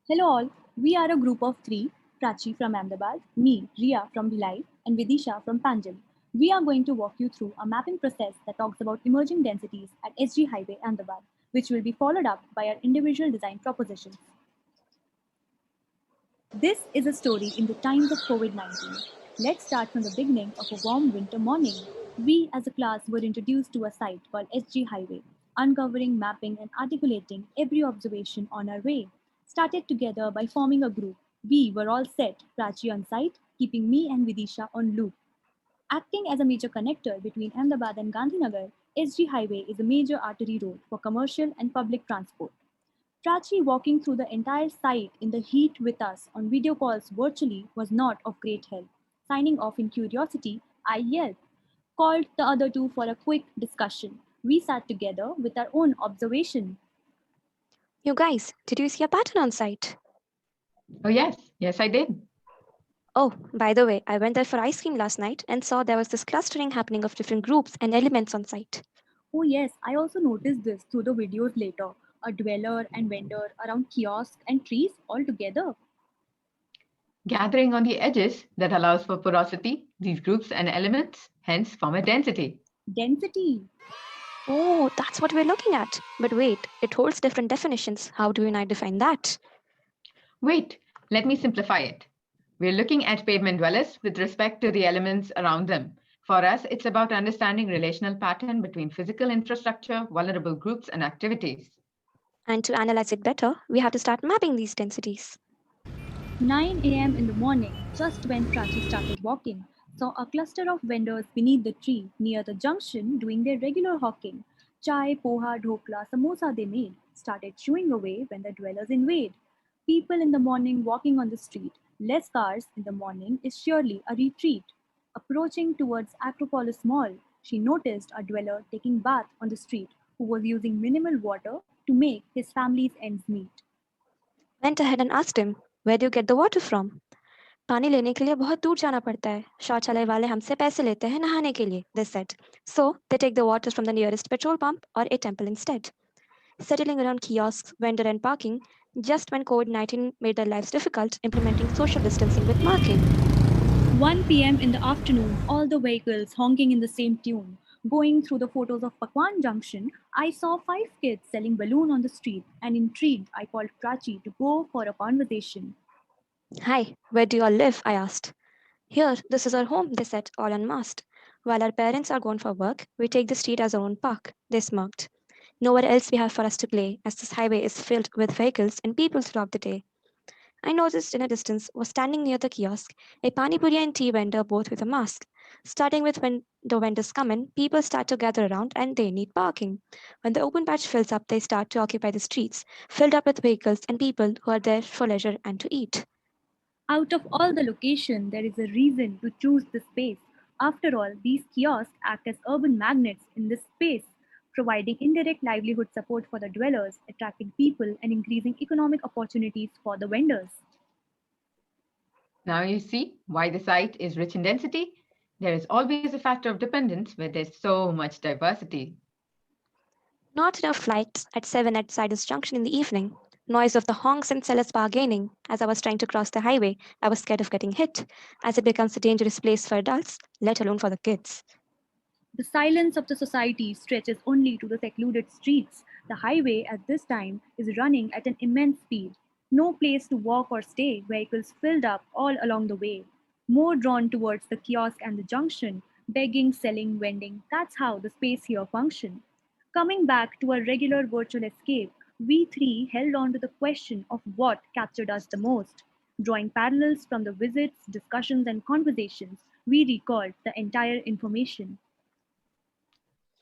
Hello all, we are a group of three, Prachi from Ahmedabad, me, Ria from Bhilai, and Vidisha from Panjim. We are going to walk you through a mapping process that talks about emerging densities at SG Highway, Ahmedabad, which will be followed up by our individual design propositions. This is a story in the times of COVID-19. Let's start from the beginning of a warm winter morning. We as a class were introduced to a site called SG Highway, uncovering, mapping, and articulating every observation on our way. Started together by forming a group. We were all set, Prachi on site, keeping me and Vidisha on loop. Acting as a major connector between Ahmedabad and Gandhinagar, SG Highway is a major artery road for commercial and public transport. Prachi walking through the entire site in the heat with us on video calls virtually was not of great help. Signing off in curiosity, I yelped, called the other two for a quick discussion. We sat together with our own observation. You guys, did you see a pattern on site? Oh, yes, I did. Oh, by the way, I went there for ice cream last night and saw there was this clustering happening of different groups and elements on site. Oh, yes, I also noticed this through the videos later. A dweller and vendor around kiosks and trees all together. Gathering on the edges that allows for porosity, these groups and elements hence form a density. Density. Oh, that's what we're looking at. But wait, it holds different definitions. How do you and I define that? Wait, let me simplify it. We're looking at pavement dwellers with respect to the elements around them. For us, it's about understanding relational pattern between physical infrastructure, vulnerable groups, and activities. And to analyze it better, we have to start mapping these densities. 9 a.m. in the morning, just when Prachi started walking, saw a cluster of vendors beneath the tree near the junction doing their regular hawking. Chai, poha, dhokla, samosa they made started chewing away when the dwellers invade. People in the morning walking on the street, less cars in the morning is surely a retreat. Approaching towards Acropolis Mall, she noticed a dweller taking bath on the street who was using minimal water to make his family's ends meet. Went ahead and asked him, where do you get the water from? पानी लेने के लिए बहुत दूर जाना पड़ता है शौचालय वाले हमसे पैसे लेते हैं नहाने के लिए, they said. So they take the water from the nearest petrol pump or a temple instead. Settling around kiosks, vendor and parking, just when COVID-19 made their lives difficult, implementing social distancing with marking. 1 p.m. in the afternoon, all the vehicles honking in the same tune. Going through the photos of Pakwan Junction, I saw 5 kids selling balloon on the street, and intrigued, I called Prachi to go for a conversation. Hi, where do you all live? I asked. Here, this is our home, they said, all unmasked. While our parents are gone for work, we take the street as our own park, they smirked. Nowhere else we have for us to play, as this highway is filled with vehicles and people throughout the day. I noticed in a distance was standing near the kiosk a pani puri and tea vendor, both with a mask. Starting with when the vendors come in, people start to gather around and they need parking. When the open patch fills up, they start to occupy the streets, filled up with vehicles and people who are there for leisure and to eat. Out of all the location, there is a reason to choose this space. After all, these kiosks act as urban magnets in this space, providing indirect livelihood support for the dwellers, attracting people, and increasing economic opportunities for the vendors. Now you see why the site is rich in density. There is always a factor of dependence where there's so much diversity. Not enough flights at 7 at Sidus Junction in the evening. Noise of the honks and sellers bargaining. As I was trying to cross the highway, I was scared of getting hit, as it becomes a dangerous place for adults, let alone for the kids. The silence of the society stretches only to the secluded streets. The highway at this time is running at an immense speed. No place to walk or stay, vehicles filled up all along the way. More drawn towards the kiosk and the junction, begging, selling, vending. That's how the space here functions. Coming back to our regular virtual escape, we three held on to the question of what captured us the most. Drawing parallels from the visits, discussions, and conversations, we recalled the entire information.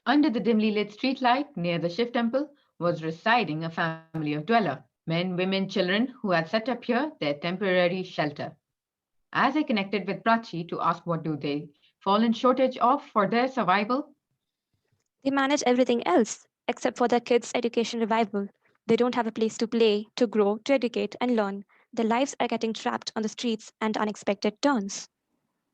Under the dimly lit streetlight near the Shiv temple was residing a family of dweller, men, women, children who had set up here their temporary shelter. As I connected with Prachi to ask what do they fall in shortage of for their survival, They manage everything else, except for their kids' education revival. They don't have a place to play, to grow, to educate, and learn. Their lives are getting trapped on the streets and unexpected turns.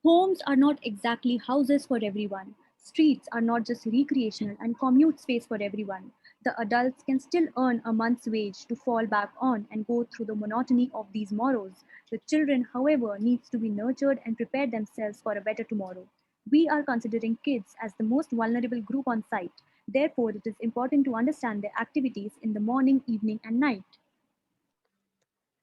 Homes are not exactly houses for everyone. Streets are not just recreational and commute space for everyone. The adults can still earn a month's wage to fall back on and go through the monotony of these morrows. The children, however, needs to be nurtured and prepare themselves for a better tomorrow. We are considering kids as the most vulnerable group on site. Therefore, it is important to understand their activities in the morning, evening, and night.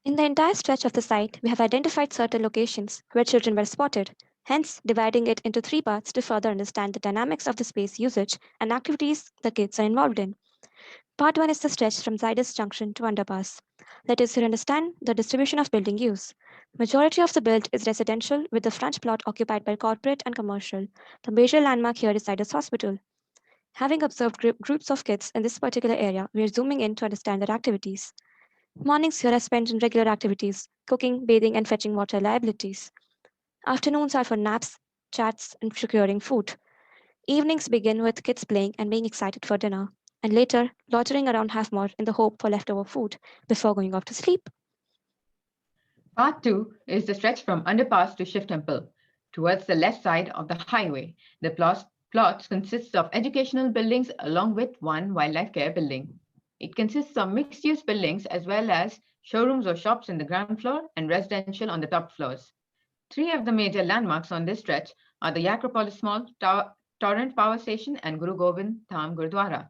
In the entire stretch of the site, we have identified certain locations where children were spotted, hence dividing it into three parts to further understand the dynamics of the space usage and activities the kids are involved in. Part 1 is the stretch from Zydus Junction to Underpass. Let us here understand the distribution of building use. Majority of the build is residential with the front plot occupied by corporate and commercial. The major landmark here is Zydus Hospital. Having observed groups of kids in this particular area, we are zooming in to understand their activities. Mornings here are spent in regular activities, cooking, bathing, and fetching water liabilities. Afternoons are for naps, chats, and procuring food. Evenings begin with kids playing and being excited for dinner, and later loitering around Halfmore in the hope for leftover food before going off to sleep. Part 2 is the stretch from underpass to Shiv Temple. Towards the left side of the highway, the plots consists of educational buildings along with one wildlife care building. It consists of mixed-use buildings as well as showrooms or shops in the ground floor and residential on the top floors. Three of the major landmarks on this stretch are the Acropolis Mall, Torrent Power Station, and Guru Gobind Dham Gurdwara.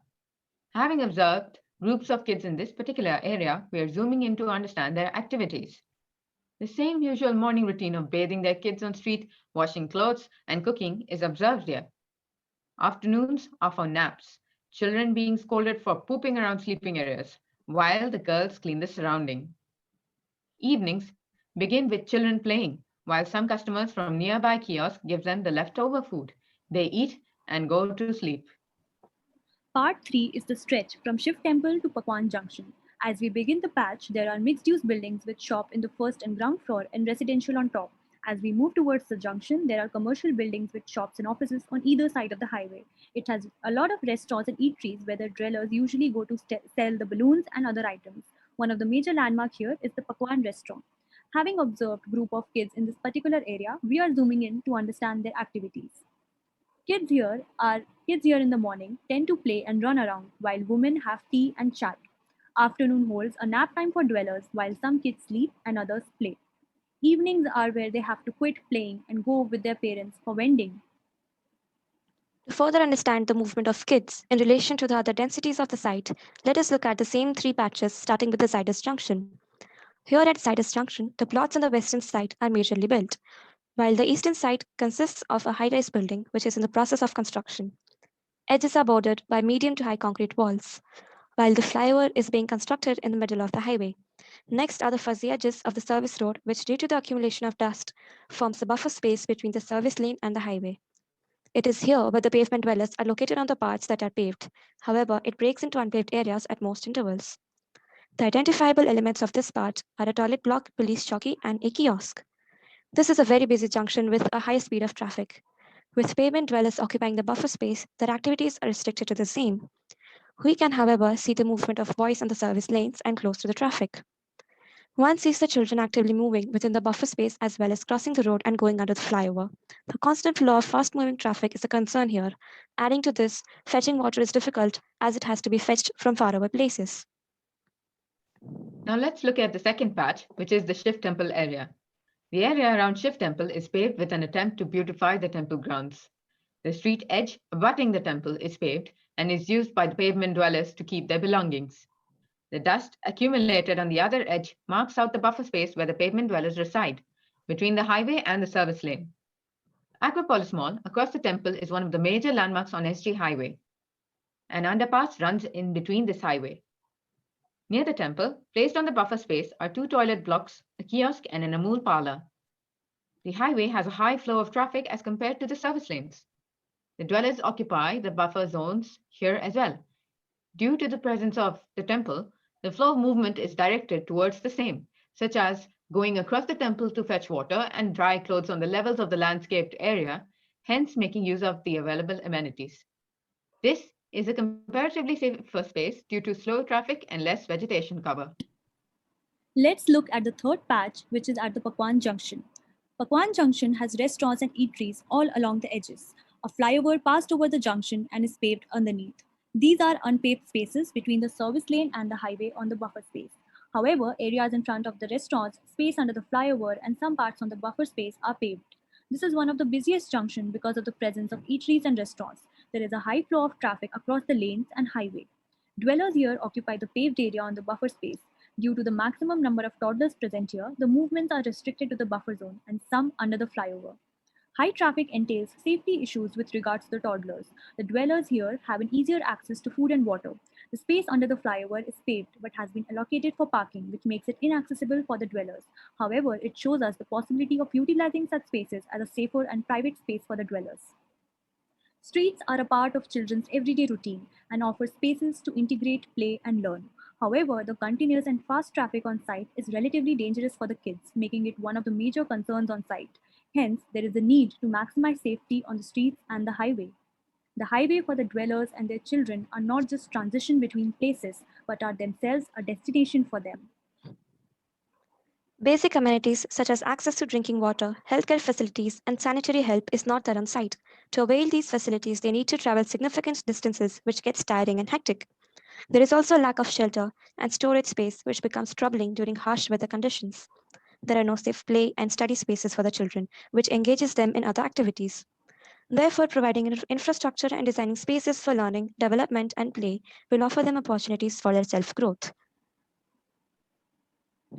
Having observed groups of kids in this particular area, we are zooming in to understand their activities. The same usual morning routine of bathing their kids on street, washing clothes, and cooking is observed here. Afternoons are for naps, children being scolded for pooping around sleeping areas, while the girls clean the surrounding. Evenings begin with children playing, while some customers from nearby kiosks give them the leftover food. They eat and go to sleep. Part 3 is the stretch from Shiv Temple to Pakwan Junction. As we begin the patch, there are mixed use buildings with shop in the first and ground floor and residential on top. As we move towards the junction, there are commercial buildings with shops and offices on either side of the highway. It has a lot of restaurants and eateries where the dwellers usually go to sell the balloons and other items. One of the major landmarks here is the Pakwan restaurant. Having observed group of kids in this particular area, we are zooming in to understand their activities. Kids here in the morning tend to play and run around while women have tea and chat. Afternoon holds a nap time for dwellers while some kids sleep and others play. Evenings are where they have to quit playing and go with their parents for vending. To further understand the movement of kids in relation to the other densities of the site, let us look at the same three patches starting with the Zydus Junction. Here at Zydus Junction, the plots on the western side are majorly built, while the eastern side consists of a high-rise building which is in the process of construction. Edges are bordered by medium to high concrete walls, while the flyover is being constructed in the middle of the highway. Next are the fuzzy edges of the service road, which, due to the accumulation of dust, forms the buffer space between the service lane and the highway. It is here where the pavement dwellers are located on the parts that are paved. However, it breaks into unpaved areas at most intervals. The identifiable elements of this part are a toilet block, police chowki, and a kiosk. This is a very busy junction with a high speed of traffic. With pavement dwellers occupying the buffer space, their activities are restricted to the same. We can, however, see the movement of boys on the service lanes and close to the traffic. One sees the children actively moving within the buffer space as well as crossing the road and going under the flyover. The constant flow of fast moving traffic is a concern here. Adding to this, fetching water is difficult as it has to be fetched from faraway places. Now let's look at the second patch, which is the Shiv Temple area. The area around Shiv Temple is paved with an attempt to beautify the temple grounds. The street edge abutting the temple is paved and is used by the pavement dwellers to keep their belongings. The dust accumulated on the other edge marks out the buffer space where the pavement dwellers reside, between the highway and the service lane. Acropolis Mall across the temple is one of the major landmarks on SG Highway. An underpass runs in between this highway. Near the temple, placed on the buffer space, are two toilet blocks, a kiosk, and an Amul parlor. The highway has a high flow of traffic as compared to the service lanes. The dwellers occupy the buffer zones here as well. Due to the presence of the temple, the flow of movement is directed towards the same, such as going across the temple to fetch water and dry clothes on the levels of the landscaped area, hence making use of the available amenities. This is a comparatively safer space due to slow traffic and less vegetation cover. Let's look at the third patch, which is at the Pakwan Junction. Pakwan Junction has restaurants and eateries all along the edges. A flyover passed over the junction and is paved underneath. These are unpaved spaces between the service lane and the highway on the buffer space. However, areas in front of the restaurants, space under the flyover, and some parts on the buffer space are paved. This is one of the busiest junctions because of the presence of eateries and restaurants. There is a high flow of traffic across the lanes and highway. Dwellers here occupy the paved area on the buffer space. Due to the maximum number of toddlers present here, the movements are restricted to the buffer zone and some under the flyover. High traffic entails safety issues with regards to the toddlers. The dwellers here have an easier access to food and water. The space under the flyover is paved but has been allocated for parking, which makes it inaccessible for the dwellers. However, it shows us the possibility of utilizing such spaces as a safer and private space for the dwellers. Streets are a part of children's everyday routine and offer spaces to integrate, play, and learn. However, the continuous and fast traffic on site is relatively dangerous for the kids, making it one of the major concerns on site. Hence, there is a need to maximize safety on the streets and the highway. The highway for the dwellers and their children are not just transition between places, but are themselves a destination for them. Basic amenities such as access to drinking water, healthcare facilities, and sanitary help is not there on site. To avail these facilities, they need to travel significant distances, which gets tiring and hectic. There is also a lack of shelter and storage space, which becomes troubling during harsh weather conditions. There are no safe play and study spaces for the children, which engages them in other activities. Therefore, providing infrastructure and designing spaces for learning, development, and play will offer them opportunities for their self growth.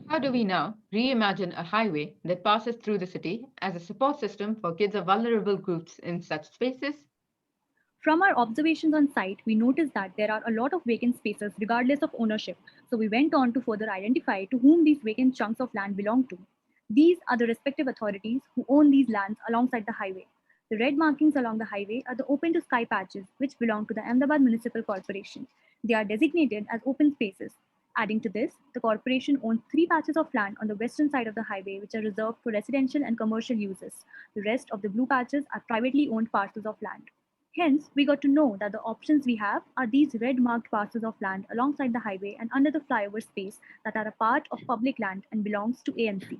How do we now reimagine a highway that passes through the city as a support system for kids of vulnerable groups in such spaces? From our observations on site, we noticed that there are a lot of vacant spaces regardless of ownership. So we went on to further identify to whom these vacant chunks of land belong to. These are the respective authorities who own these lands alongside the highway. The red markings along the highway are the open to sky patches, which belong to the Ahmedabad Municipal Corporation. They are designated as open spaces. Adding to this, the corporation owns three patches of land on the western side of the highway, which are reserved for residential and commercial uses. The rest of the blue patches are privately owned parcels of land. Hence, we got to know that the options we have are these red marked parcels of land alongside the highway and under the flyover space that are a part of public land and belongs to AMC.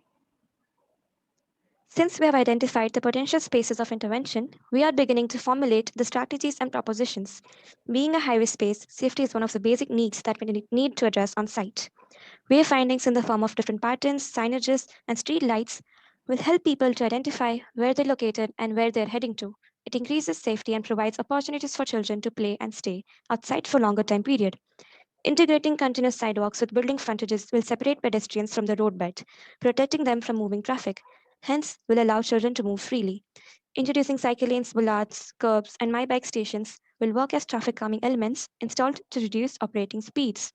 Since we have identified the potential spaces of intervention, we are beginning to formulate the strategies and propositions. Being a highway space, safety is one of the basic needs that we need to address on site. Wayfindings in the form of different patterns, signages, and street lights will help people to identify where they're located and where they're heading to. It increases safety and provides opportunities for children to play and stay outside for longer time period. Integrating continuous sidewalks with building frontages will separate pedestrians from the roadbed, protecting them from moving traffic. Hence, will allow children to move freely. Introducing cycle lanes, bollards, curbs, and my bike stations will work as traffic calming elements installed to reduce operating speeds.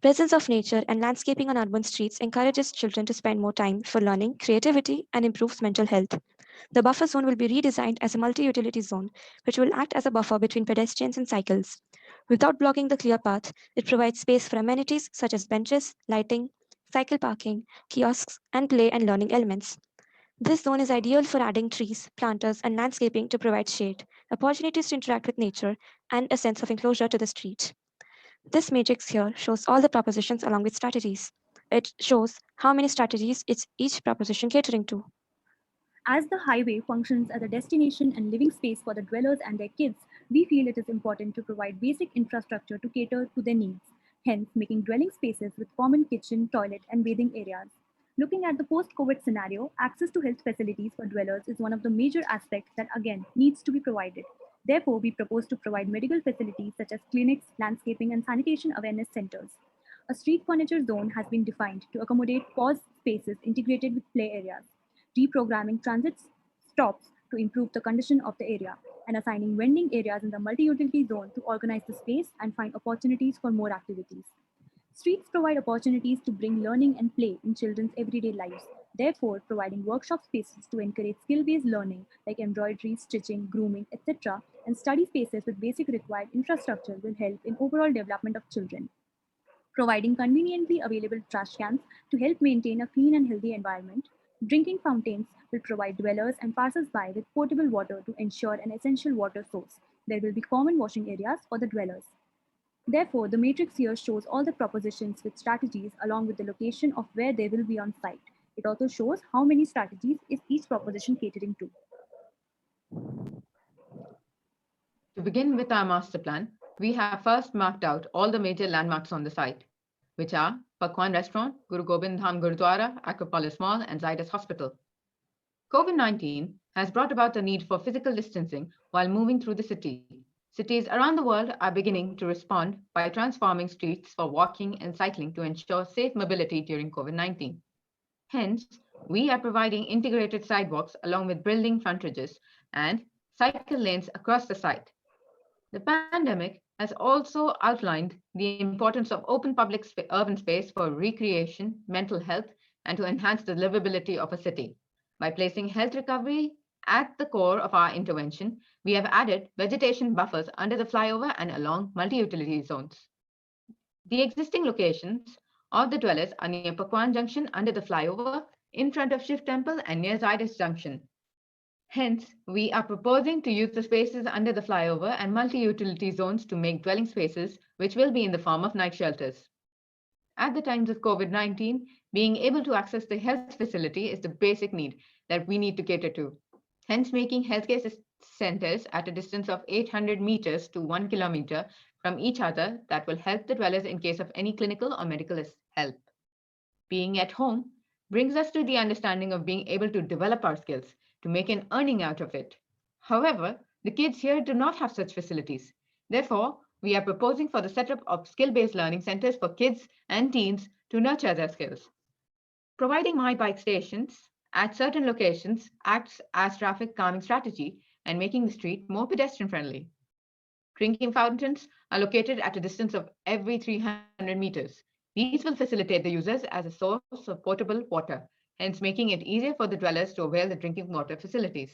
Presence of nature and landscaping on urban streets encourages children to spend more time for learning, creativity, and improves mental health. The buffer zone will be redesigned as a multi utility zone, which will act as a buffer between pedestrians and cycles. Without blocking the clear path, it provides space for amenities such as benches, lighting, cycle parking, kiosks, and play and learning elements. This zone is ideal for adding trees, planters, and landscaping to provide shade, opportunities to interact with nature, and a sense of enclosure to the street. This matrix here shows all the propositions along with strategies. It shows how many strategies is each proposition catering to. As the highway functions as a destination and living space for the dwellers and their kids, we feel it is important to provide basic infrastructure to cater to their needs, hence, making dwelling spaces with common kitchen, toilet, and bathing areas. Looking at the post COVID scenario, access to health facilities for dwellers is one of the major aspects that again needs to be provided. Therefore, we propose to provide medical facilities such as clinics, landscaping, and sanitation awareness centers. A street furniture zone has been defined to accommodate pause spaces integrated with play areas, reprogramming transit stops to improve the condition of the area, and assigning vending areas in the multi-utility zone to organize the space and find opportunities for more activities. Streets provide opportunities to bring learning and play in children's everyday lives. Therefore, providing workshop spaces to encourage skill based learning like embroidery, stitching, grooming, etc., and study spaces with basic required infrastructure will help in overall development of children. Providing conveniently available trash cans to help maintain a clean and healthy environment. Drinking fountains will provide dwellers and passers-by with potable water to ensure an essential water source. There will be common washing areas for the dwellers. Therefore, the matrix here shows all the propositions with strategies along with the location of where they will be on site. It also shows how many strategies is each proposition catering to. To begin with our master plan, We have first marked out all the major landmarks on the site, which are Pakwan Restaurant, Guru Gobind Dham Gurudwara, Acropolis Mall, and Zydus Hospital. COVID-19 has brought about the need for physical distancing while moving through the city. Cities around the world are beginning to respond by transforming streets for walking and cycling to ensure safe mobility during COVID-19. Hence, we are providing integrated sidewalks along with building frontages and cycle lanes across the site. The pandemic has also outlined the importance of open public urban space for recreation, mental health, and to enhance the livability of a city. By placing health recovery at the core of our intervention, we have added vegetation buffers under the flyover and along multi-utility zones. The existing locations of the dwellers are near Pakwan Junction under the flyover, in front of Shiv Temple, and near Zydus Junction. Hence, we are proposing to use the spaces under the flyover and multi-utility zones to make dwelling spaces, which will be in the form of night shelters. At the times of COVID-19, being able to access the health facility is the basic need that we need to cater to. Hence, making healthcare centers at a distance of 800 meters to 1 kilometer from each other that will help the dwellers in case of any clinical or medical help. Being at home brings us to the understanding of being able to develop our skills to make an earning out of it. However, the kids here do not have such facilities. Therefore, we are proposing for the setup of skill-based learning centers for kids and teens to nurture their skills. Providing my bike stations at certain locations acts as traffic calming strategy and making the street more pedestrian friendly. Drinking fountains are located at a distance of every 300 meters. These will facilitate the users as a source of potable water, hence making it easier for the dwellers to avail the drinking water facilities.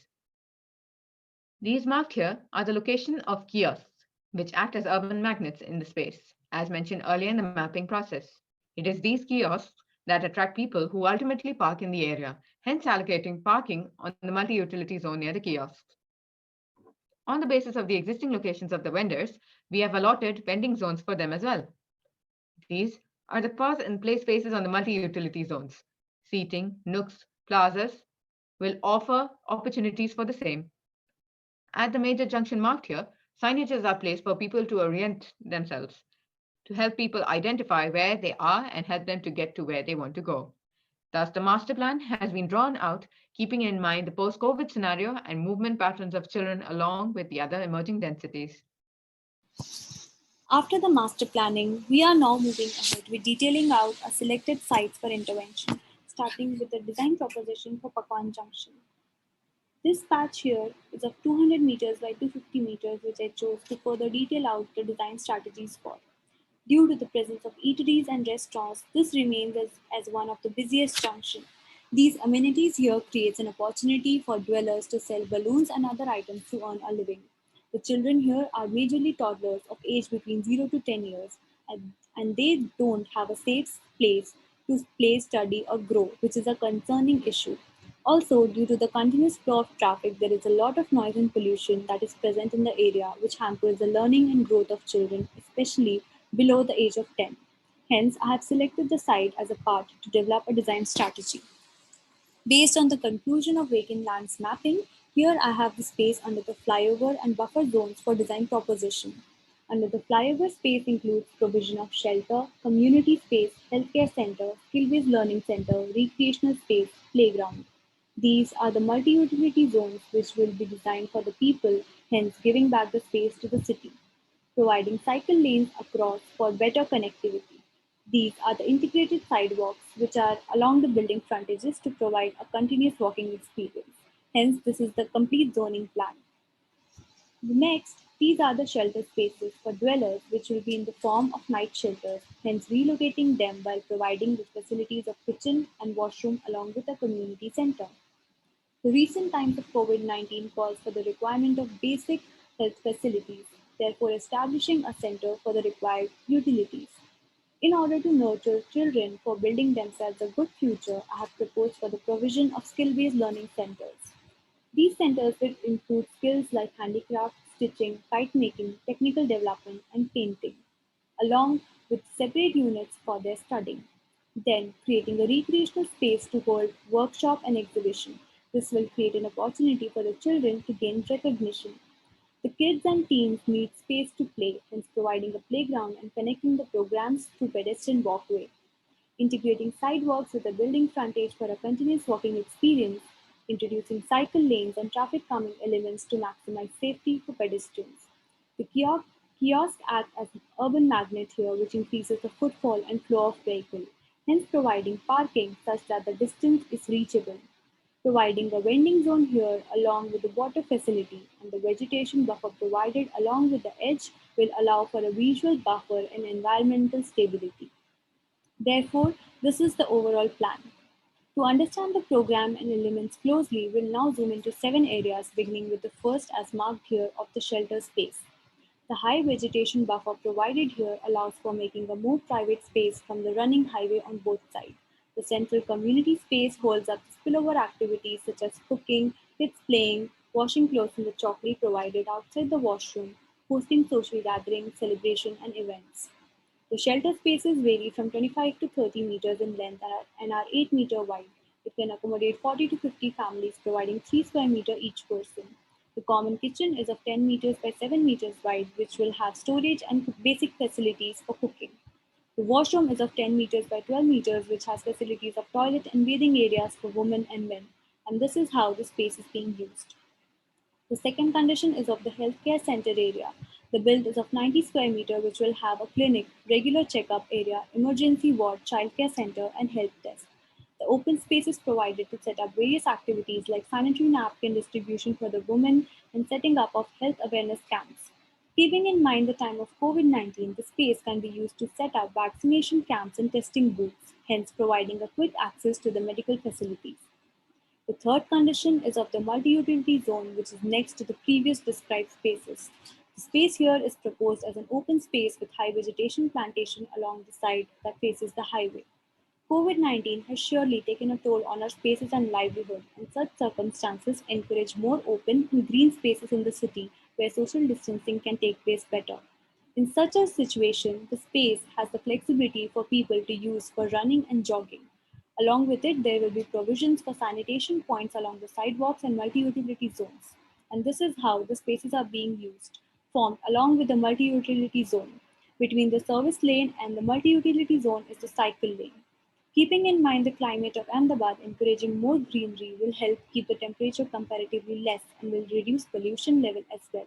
These marked here are the location of kiosks, which act as urban magnets in the space, as mentioned earlier in the mapping process. It is these kiosks that attract people who ultimately park in the area, hence allocating parking on the multi-utility zone near the kiosks. On the basis of the existing locations of the vendors, we have allotted vending zones for them as well. These are the pause and play spaces on the multi-utility zones. Seating, nooks, plazas will offer opportunities for the same. At the major junction marked here, signages are placed for people to orient themselves, to help people identify where they are and help them to get to where they want to go. Thus, the master plan has been drawn out, keeping in mind the post-COVID scenario and movement patterns of children along with the other emerging densities. After the master planning, we are now moving ahead with detailing out a selected sites for intervention, starting with the design proposition for Pakwan Junction. This patch here is of 200 meters by 250 meters, which I chose to further detail out the design strategies for. Due to the presence of eateries and restaurants, this remains as one of the busiest junctions. These amenities here creates an opportunity for dwellers to sell balloons and other items to earn a living. The children here are majorly toddlers of age between 0 to 10 years, and they don't have a safe place to play, study, or grow, which is a concerning issue. Also, due to the continuous flow of traffic, there is a lot of noise and pollution that is present in the area, which hampers the learning and growth of children, especially below the age of 10. Hence, I have selected the site as a part to develop a design strategy. Based on the conclusion of vacant lands mapping, here I have the space under the flyover and buffer zones for design proposition. Under the flyover, space includes provision of shelter, community space, healthcare center, skill-based learning center, recreational space, playground. These are the multi-utility zones which will be designed for the people, hence giving back the space to the city, providing cycle lanes across for better connectivity. These are the integrated sidewalks which are along the building frontages to provide a continuous walking experience. Hence, this is the complete zoning plan. Next, these are the shelter spaces for dwellers which will be in the form of night shelters, hence relocating them while providing the facilities of kitchen and washroom along with a community center. The recent times of COVID-19 calls for the requirement of basic health facilities, therefore establishing a center for the required utilities. In order to nurture children for building themselves a good future, I have proposed for the provision of skill-based learning centers. These centers will include skills like handicraft, stitching, kite making, technical development, and painting, along with separate units for their studying. Then, creating a recreational space to hold workshop and exhibition. This will create an opportunity for the children to gain recognition. The kids and teens need space to play, hence providing a playground and connecting the programs through pedestrian walkway. Integrating sidewalks with a building frontage for a continuous walking experience, introducing cycle lanes and traffic calming elements to maximize safety for pedestrians. The kiosk act as an urban magnet here, which increases the footfall and flow of vehicle, hence providing parking such that the distance is reachable. Providing a vending zone here along with the water facility and the vegetation buffer provided along with the edge will allow for a visual buffer and environmental stability. Therefore, this is the overall plan. To understand the program and elements closely, we'll now zoom into 7 areas, beginning with the first as marked here of the shelter space. The high vegetation buffer provided here allows for making a more private space from the running highway on both sides. The central community space holds up spillover activities such as cooking, kids playing, washing clothes in the chalkly provided outside the washroom, hosting social gatherings, celebration, and events. The shelter spaces vary from 25 to 30 meters in length and are 8-meter wide. It can accommodate 40 to 50 families, providing 3 square meters each person. The common kitchen is of 10 meters by 7 meters wide, which will have storage and basic facilities for cooking. The washroom is of 10 meters by 12 meters, which has facilities of toilet and bathing areas for women and men. And this is how the space is being used. The second condition is of the healthcare center area. The build is of 90 square meter, which will have a clinic, regular checkup area, emergency ward, childcare center, and help desk. The open space is provided to set up various activities like sanitary napkin distribution for the women and setting up of health awareness camps. Keeping in mind the time of COVID-19, the space can be used to set up vaccination camps and testing booths, hence providing a quick access to the medical facilities. The third condition is of the multi-utility zone, which is next to the previous described spaces. The space here is proposed as an open space with high vegetation plantation along the side that faces the highway. COVID-19 has surely taken a toll on our spaces and livelihood, and such circumstances encourage more open and green spaces in the city where social distancing can take place better. In such a situation, the space has the flexibility for people to use for running and jogging. Along with it, there will be provisions for sanitation points along the sidewalks and multi-utility zones. And this is how the spaces are being used, formed along with the multi-utility zone. Between the service lane and the multi-utility zone is the cycle lane. Keeping in mind the climate of Ahmedabad, encouraging more greenery will help keep the temperature comparatively less and will reduce pollution level as well.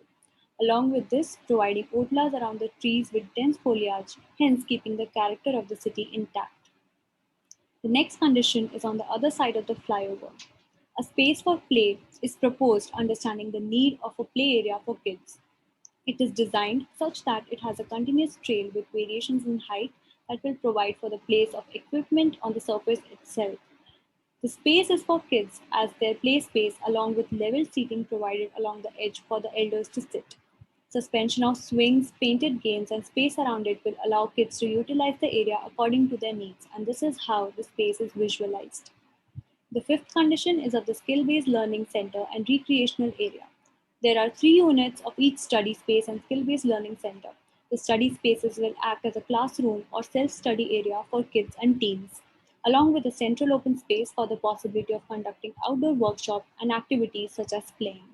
Along with this, providing oatlas around the trees with dense foliage, hence keeping the character of the city intact. The next condition is on the other side of the flyover. A space for play is proposed understanding the need of a play area for kids. It is designed such that it has a continuous trail with variations in height that will provide for the place of equipment on the surface itself. The space is for kids as their play space along with level seating provided along the edge for the elders to sit. Suspension of swings, painted games, and space around it will allow kids to utilize the area according to their needs, and this is how the space is visualized. The fifth condition is of the skill-based learning center and recreational area. There are 3 units of each study space and skill-based learning center. The study spaces will act as a classroom or self-study area for kids and teens, along with a central open space for the possibility of conducting outdoor workshops and activities such as playing.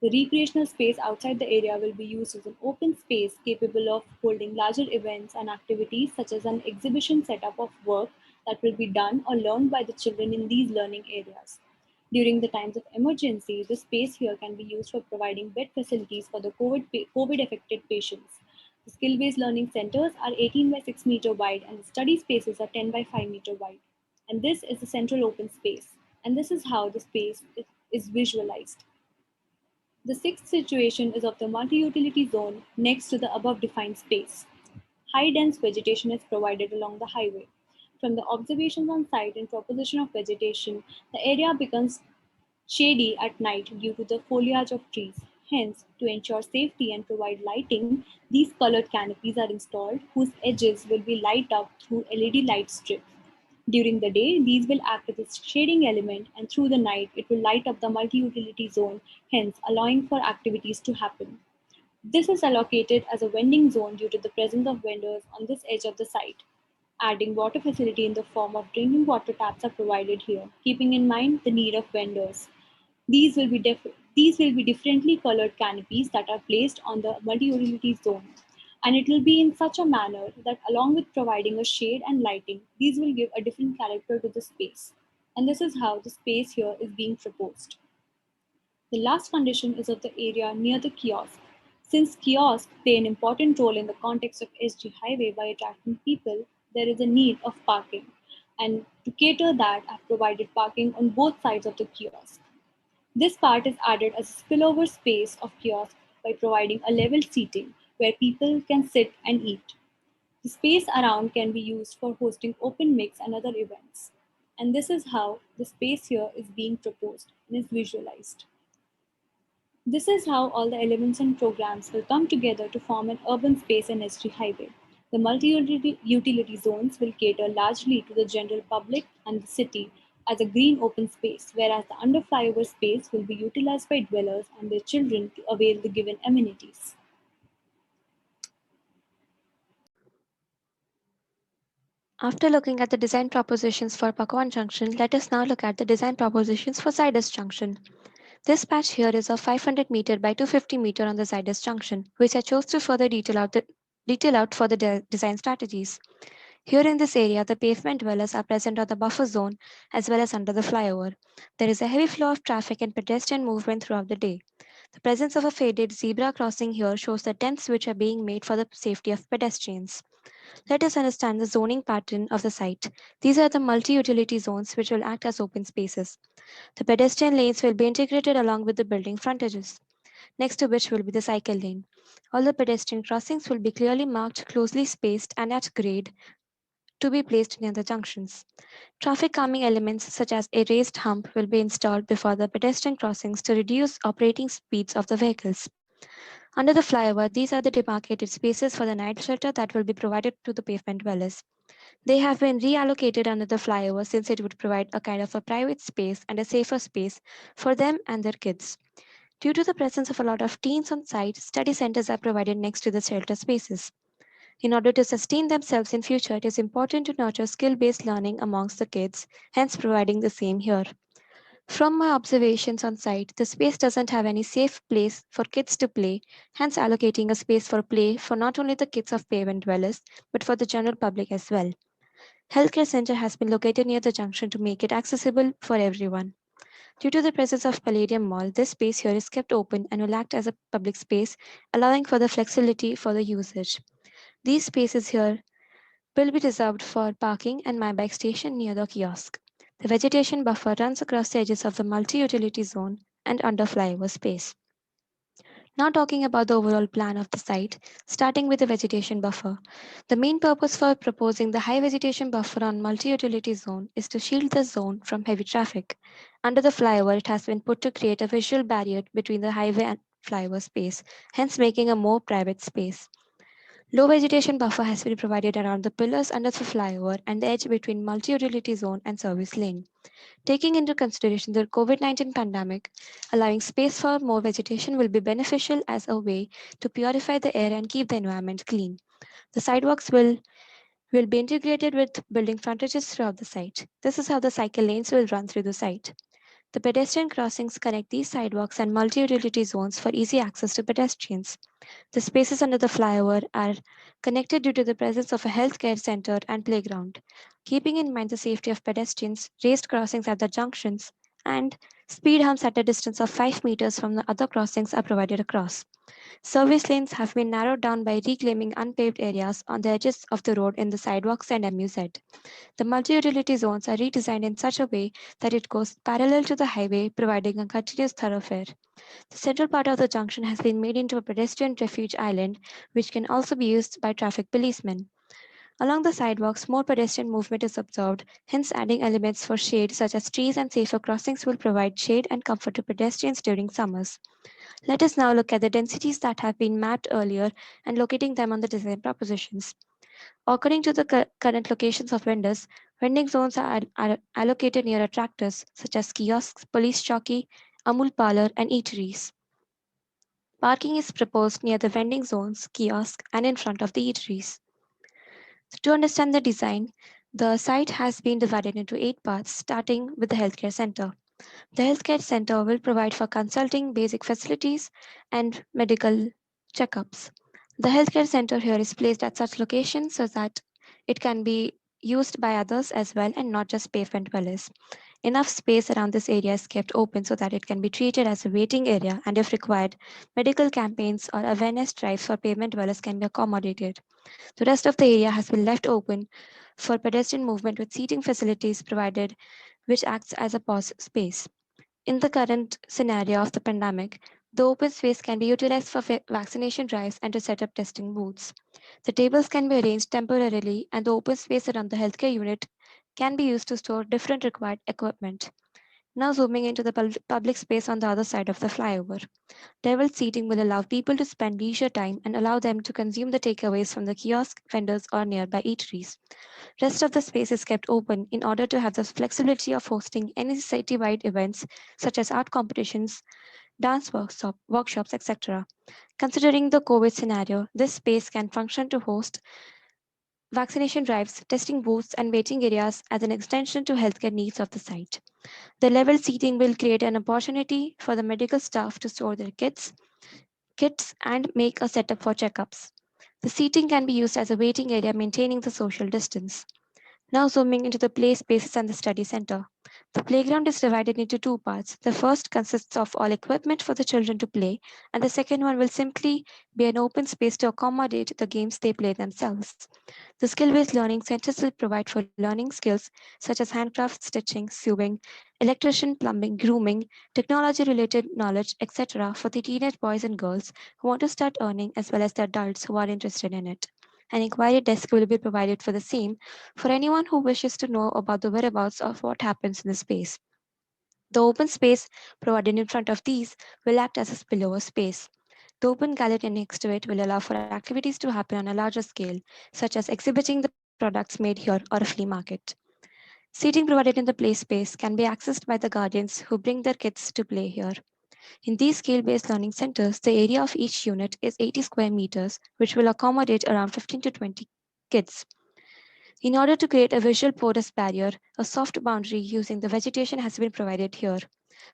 The recreational space outside the area will be used as an open space capable of holding larger events and activities such as an exhibition setup of work that will be done or learned by the children in these learning areas. During the times of emergency, the space here can be used for providing bed facilities for the COVID affected patients. The skill based learning centers are 18 by 6 meter wide and the study spaces are 10 by 5 meter wide. And this is the central open space. And this is how the space is visualized. The sixth situation is of the multi-utility zone next to the above defined space. High dense vegetation is provided along the highway. From the observations on site and proposition of vegetation, the area becomes shady at night due to the foliage of trees. Hence, to ensure safety and provide lighting, these colored canopies are installed whose edges will be light up through LED light strips. During the day, these will act as a shading element, and through the night, it will light up the multi utility zone, hence allowing for activities to happen. This is allocated as a vending zone due to the presence of vendors on this edge of the site. Adding water facility in the form of drinking water taps are provided here, keeping in mind the need of vendors. These will be These will be differently colored canopies that are placed on the multi-utility zone. And it will be in such a manner that along with providing a shade and lighting, these will give a different character to the space. And this is how the space here is being proposed. The last condition is of the area near the kiosk. Since kiosks play an important role in the context of SG Highway by attracting people, there is a need of parking. And to cater that, I've provided parking on both sides of the kiosk. This part is added as a spillover space of kiosk by providing a level seating where people can sit and eat. The space around can be used for hosting open mix and other events. And this is how the space here is being proposed and is visualized. This is how all the elements and programs will come together to form an urban space in SG Highway. The multi-utility zones will cater largely to the general public and the city as a green open space, whereas the under flyover space will be utilized by dwellers and their children to avail the given amenities. After looking at the design propositions for Pakwan Junction, let us now look at the design propositions for Zydus Junction. This patch here is of 500-meter by 250-meter on the Zydus Junction, which I chose to further detail out for the design strategies. Here in this area, the pavement dwellers are present on the buffer zone as well as under the flyover. There is a heavy flow of traffic and pedestrian movement throughout the day. The presence of a faded zebra crossing here shows the tents which are being made for the safety of pedestrians. Let us understand the zoning pattern of the site. These are the multi-utility zones which will act as open spaces. The pedestrian lanes will be integrated along with the building frontages, next to which will be the cycle lane. All the pedestrian crossings will be clearly marked, closely spaced, and at grade to be placed near the junctions. Traffic calming elements such as a raised hump will be installed before the pedestrian crossings to reduce operating speeds of the vehicles. Under the flyover, these are the demarcated spaces for the night shelter that will be provided to the pavement dwellers. They have been reallocated under the flyover since it would provide a kind of a private space and a safer space for them and their kids. Due to the presence of a lot of teens on site, study centers are provided next to the shelter spaces. In order to sustain themselves in future, it is important to nurture skill-based learning amongst the kids, hence providing the same here. From my observations on site, the space doesn't have any safe place for kids to play, hence allocating a space for play for not only the kids of pavement dwellers, but for the general public as well. Healthcare center has been located near the junction to make it accessible for everyone. Due to the presence of Palladium Mall, this space here is kept open and will act as a public space, allowing for the flexibility for the usage. These spaces here will be reserved for parking and my bike station near the kiosk. The vegetation buffer runs across the edges of the multi-utility zone and under flyover space. Now talking about the overall plan of the site, starting with the vegetation buffer. The main purpose for proposing the high vegetation buffer on multi-utility zone is to shield the zone from heavy traffic. Under the flyover, it has been put to create a visual barrier between the highway and flyover space, hence making a more private space. Low vegetation buffer has been provided around the pillars under the flyover and the edge between multi-utility zone and service lane. Taking into consideration the COVID-19 pandemic, allowing space for more vegetation will be beneficial as a way to purify the air and keep the environment clean. The sidewalks will be integrated with building frontages throughout the site. This is how the cycle lanes will run through the site. The pedestrian crossings connect these sidewalks and multi-utility zones for easy access to pedestrians. The spaces under the flyover are connected due to the presence of a healthcare center and playground. Keeping in mind the safety of pedestrians, raised crossings at the junctions, and speed humps at a distance of 5 meters from the other crossings are provided across. Service lanes have been narrowed down by reclaiming unpaved areas on the edges of the road in the sidewalks and MUZ. The multi-utility zones are redesigned in such a way that it goes parallel to the highway, providing a continuous thoroughfare. The central part of the junction has been made into a pedestrian refuge island, which can also be used by traffic policemen. Along the sidewalks, more pedestrian movement is observed, hence adding elements for shade such as trees and safer crossings will provide shade and comfort to pedestrians during summers. Let us now look at the densities that have been mapped earlier and locating them on the design propositions. According to the current locations of vendors, vending zones are allocated near attractors such as kiosks, police jockey, Amul parlor, and eateries. Parking is proposed near the vending zones, kiosk, and in front of the eateries. So to understand the design, the site has been divided into 8 parts, starting with the healthcare center. The healthcare center will provide for consulting, basic facilities, and medical checkups. The healthcare center here is placed at such locations so that it can be used by others as well and not just pavement dwellers. Enough space around this area is kept open so that it can be treated as a waiting area, and if required, medical campaigns or awareness drives for pavement dwellers can be accommodated. The rest of the area has been left open for pedestrian movement with seating facilities provided, which acts as a pause space. In the current scenario of the pandemic, the open space can be utilized for vaccination drives and to set up testing booths. The tables can be arranged temporarily, and the open space around the healthcare unit can be used to store different required equipment. Now, zooming into the public space on the other side of the flyover. Table seating will allow people to spend leisure time and allow them to consume the takeaways from the kiosk, vendors, or nearby eateries. Rest of the space is kept open in order to have the flexibility of hosting any city-wide events such as art competitions, dance workshops, etc. Considering the COVID scenario, this space can function to host vaccination drives, testing booths, and waiting areas as an extension to healthcare needs of the site. The level seating will create an opportunity for the medical staff to store their kits and make a setup for checkups. The seating can be used as a waiting area, maintaining the social distance. Now zooming into the play spaces and the study center. The playground is divided into two parts. The first consists of all equipment for the children to play, and the second one will simply be an open space to accommodate the games they play themselves. The skill-based learning centers will provide for learning skills such as handcraft, stitching, sewing, electrician, plumbing, grooming, technology-related knowledge, etc. for the teenage boys and girls who want to start earning as well as the adults who are interested in it. An inquiry desk will be provided for the same for anyone who wishes to know about the whereabouts of what happens in the space. The open space provided in front of these will act as a spillover space. The open gallery next to it will allow for activities to happen on a larger scale, such as exhibiting the products made here or a flea market. Seating provided in the play space can be accessed by the guardians who bring their kids to play here. In these scale based learning centers, the area of each unit is 80 square meters, which will accommodate around 15 to 20 kids. In order to create a visual porous barrier, a soft boundary using the vegetation has been provided here.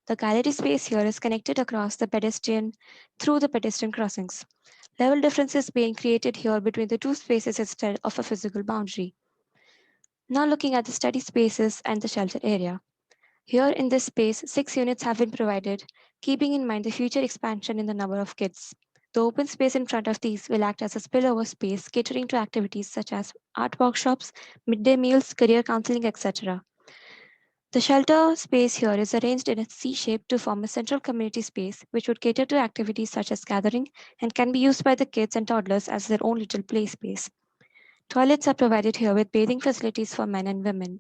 The gallery space here is connected across the pedestrian through the pedestrian crossings. Level differences being created here between the two spaces instead of a physical boundary. Now looking at the study spaces and the shelter area. Here in this space, 6 units have been provided, keeping in mind the future expansion in the number of kids. The open space in front of these will act as a spillover space catering to activities such as art workshops, midday meals, career counseling, etc. The shelter space here is arranged in a C shape to form a central community space which would cater to activities such as gathering and can be used by the kids and toddlers as their own little play space. Toilets are provided here with bathing facilities for men and women.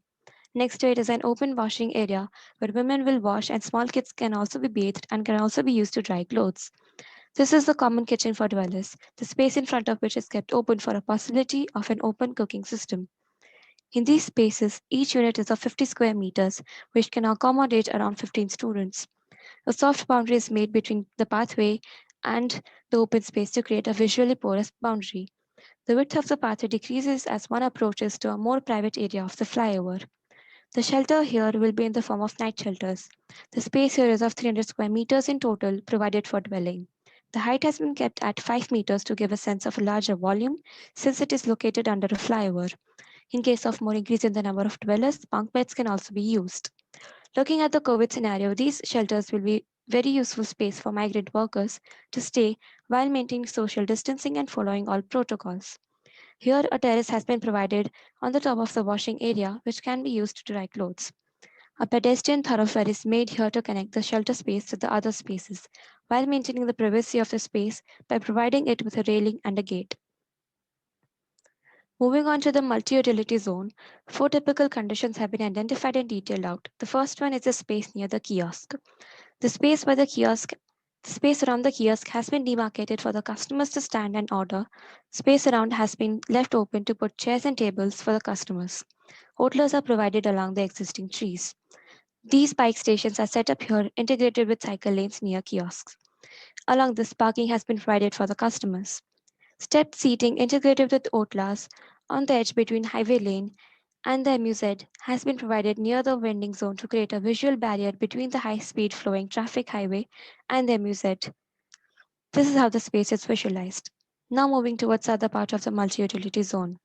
Next to it is an open washing area where women will wash and small kids can also be bathed and can also be used to dry clothes. This is the common kitchen for dwellers, the space in front of which is kept open for a possibility of an open cooking system. In these spaces, each unit is of 50 square meters, which can accommodate around 15 students. A soft boundary is made between the pathway and the open space to create a visually porous boundary. The width of the pathway decreases as one approaches to a more private area of the flyover. The shelter here will be in the form of night shelters. The space here is of 300 square meters in total, provided for dwelling. The height has been kept at 5 meters to give a sense of a larger volume since it is located under a flyover. In case of more increase in the number of dwellers, bunk beds can also be used. Looking at the COVID scenario, these shelters will be very useful space for migrant workers to stay while maintaining social distancing and following all protocols. Here, a terrace has been provided on the top of the washing area, which can be used to dry clothes. A pedestrian thoroughfare is made here to connect the shelter space to the other spaces, while maintaining the privacy of the space by providing it with a railing and a gate. Moving on to the multi-utility zone, four typical conditions have been identified and detailed out. The first one is the space near the kiosk. The space by the kiosk, the space around the kiosk has been demarcated for the customers to stand and order. Space around has been left open to put chairs and tables for the customers. Hotels are provided along the existing trees. These bike stations are set up here, integrated with cycle lanes near kiosks. Along this, parking has been provided for the customers. Stepped seating integrated with Otlas on the edge between highway lane and the MUZ has been provided near the vending zone to create a visual barrier between the high speed flowing traffic highway and the MUZ. This is how the space is visualized. Now moving towards the other part of the multi-utility zone.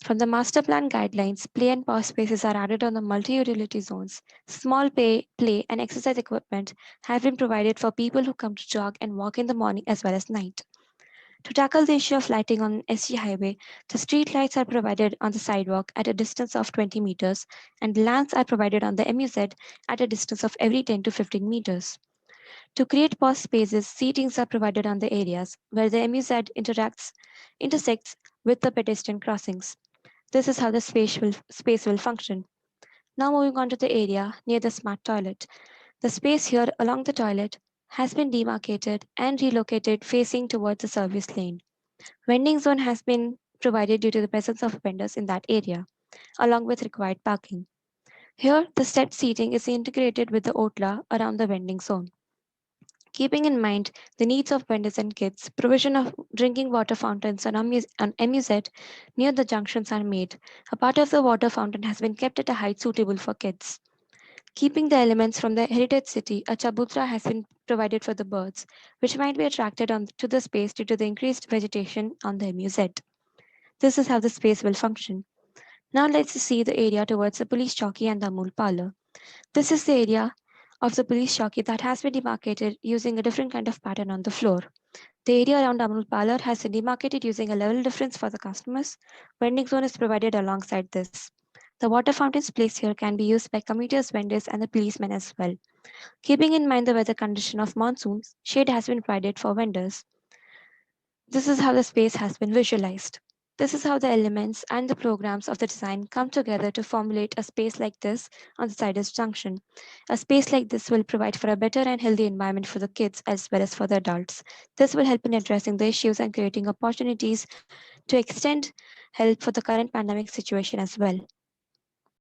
From the master plan guidelines, play and pause spaces are added on the multi-utility zones. Small play and exercise equipment have been provided for people who come to jog and walk in the morning as well as night. To tackle the issue of lighting on SG highway, the street lights are provided on the sidewalk at a distance of 20 meters and lamps are provided on the MUZ at a distance of every 10 to 15 meters. To create pause spaces, seatings are provided on the areas where the MUZ intersects with the pedestrian crossings. This is how the space will function. Now moving on to the area near the smart toilet. The space here along the toilet has been demarcated and relocated facing towards the service lane. Vending zone has been provided due to the presence of vendors in that area, along with required parking. Here, the stepped seating is integrated with the OTLA around the vending zone. Keeping in mind the needs of vendors and kids, provision of drinking water fountains on MUZ near the junctions are made. A part of the water fountain has been kept at a height suitable for kids. Keeping the elements from the heritage city, a chabutra has been provided for the birds, which might be attracted to the space due to the increased vegetation on the MUZ. This is how the space will function. Now let's see the area towards the police chowki and the Amul parlor. This is the area of the police chowki that has been demarcated using a different kind of pattern on the floor. The area around Amul parlor has been demarcated using a level difference for the customers. Vending zone is provided alongside this. The water fountains placed here can be used by commuters, vendors, and the policemen as well. Keeping in mind the weather condition of monsoons, shade has been provided for vendors. This is how the space has been visualized. This is how the elements and the programs of the design come together to formulate a space like this on the Sidus Junction. A space like this will provide for a better and healthy environment for the kids as well as for the adults. This will help in addressing the issues and creating opportunities to extend help for the current pandemic situation as well.